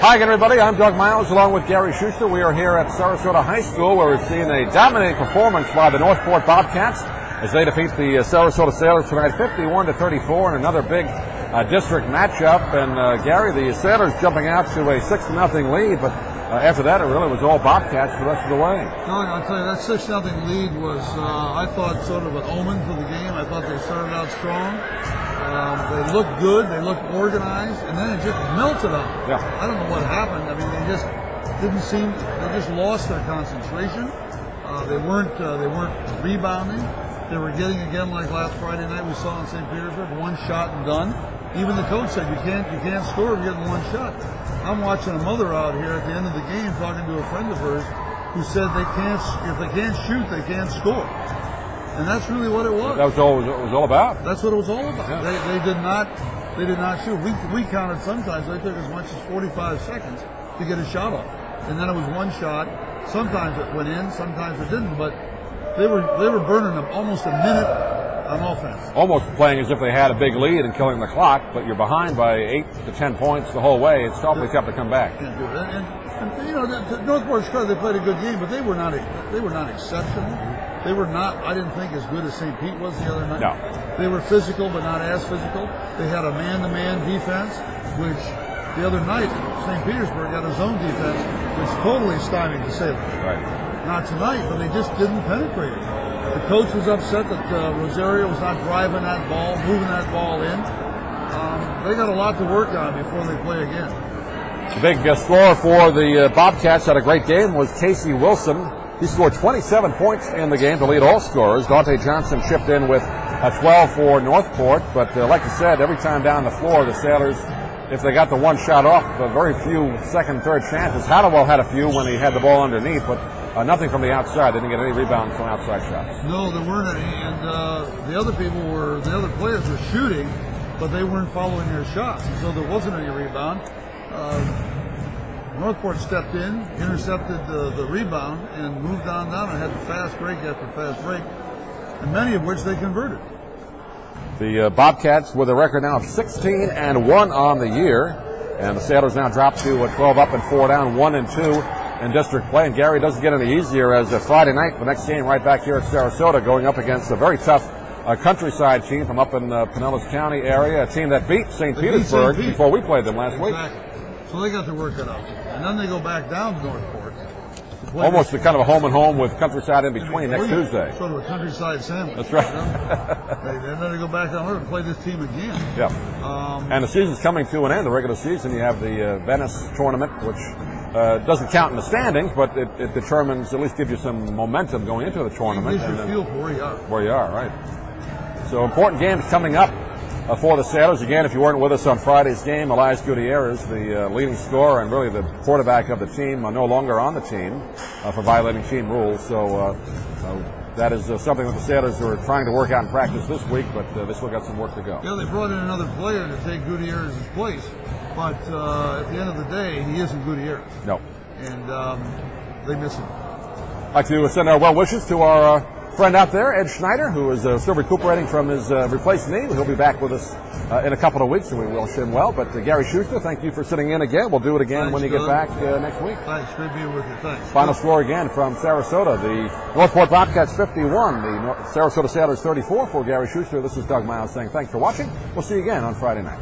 Hi again, everybody. I'm Doug Miles along with Gary Schuster. We are here at Sarasota High School where we've seen a dominating performance by the Northport Bobcats as they defeat the Sarasota Sailors tonight 51-34 in another big district matchup. And Gary, the Sailors jumping out to a 6-0 lead, but after that it really was all Bobcats the rest of the way. Doug, I'll tell you, that 6-0 lead was, I thought, sort of an omen for the game. I thought they started out strong. They looked good, they looked organized, and then it just melted on them. Yeah. I don't know what happened. I mean, they just didn't seem, they just lost their concentration. They weren't rebounding. They were getting, again, like last Friday night we saw in St. Petersburg, one shot and done. Even the coach said you can't score if you're getting one shot. I'm watching a mother out here at the end of the game talking to a friend of hers who said if they can't shoot, they can't score. And that's really what it was. That was all it was all about. That's what it was all about. Yeah. They did not shoot. We counted sometimes they took as much as 45 seconds to get a shot off, and then it was one shot. Sometimes it went in, sometimes it didn't. But they were burning them almost a minute on offense. Almost playing as if they had a big lead and killing the clock, but you're behind by 8 to 10 points the whole way. It's awfully tough to come back. And you know, the Northport's credit, they played a good game, but they were not exceptional. They were not, I didn't think, as good as St. Pete was the other night. No. They were physical, but not as physical. They had a man-to-man defense, which the other night, St. Petersburg had his own defense, which totally stymied the Sailors. Right. Not tonight, but they just didn't penetrate it. The coach was upset that Rosario was not driving that ball, moving that ball in. They got a lot to work on before they play again. The big scorer for the Bobcats had a great game was Casey Wilson. He scored 27 points in the game to lead all scorers. Dante Johnson chipped in with a 12 for Northport. But like you said, every time down the floor, the Sailors, if they got the one shot off, very few second, third chances. Hadawell had a few when he had the ball underneath, but nothing from the outside. They didn't get any rebounds from outside shots. No, there weren't any. And the other players were shooting, but they weren't following their shots. And so there wasn't any rebound. Northport stepped in, intercepted the rebound, and moved on down and had fast break after fast break, and many of which they converted. The Bobcats with a record now of 16-1 on the year, and the Sailors now drop to 12 up and 4 down, 1-2 in district play. And Gary, doesn't get any easier as Friday night, the next game right back here at Sarasota, going up against a very tough countryside team from up in Pinellas County area, a team that beat St. Petersburg before we played them last week. So they got to work it out. And then they go back down to Northport. Almost kind of a home-and-home with countryside in between next Tuesday. Sort of a countryside sandwich. That's right. You know? And then they go back down and play this team again. Yeah. And the season's coming to an end, the regular season. You have the Venice tournament, which doesn't count in the standings, but it determines, at least gives you some momentum going into the tournament. It gives you a feel for where you are. Where you are, right. So important games coming up for the Sailors. Again, if you weren't with us on Friday's game, Elias Gutierrez, the leading scorer and really the quarterback of the team, no longer on the team for violating team rules. So that is something that the Sailors are trying to work out in practice this week, but they still got some work to go. Yeah, they brought in another player to take Gutierrez's place, but at the end of the day, he isn't Gutierrez. No. And they miss him. I'd like to send our well wishes to our friend out there, Ed Schneider, who is still recuperating from his replaced knee. He'll be back with us in a couple of weeks, and we wish him well. But Gary Schuster, thank you for sitting in again. We'll do it again when you get back next week. Thanks. Great being with you. Thanks. Final score again from Sarasota. The Northport Bobcats 51, the Sarasota Sailors 34. For Gary Schuster, this is Doug Miles saying thanks for watching. We'll see you again on Friday night.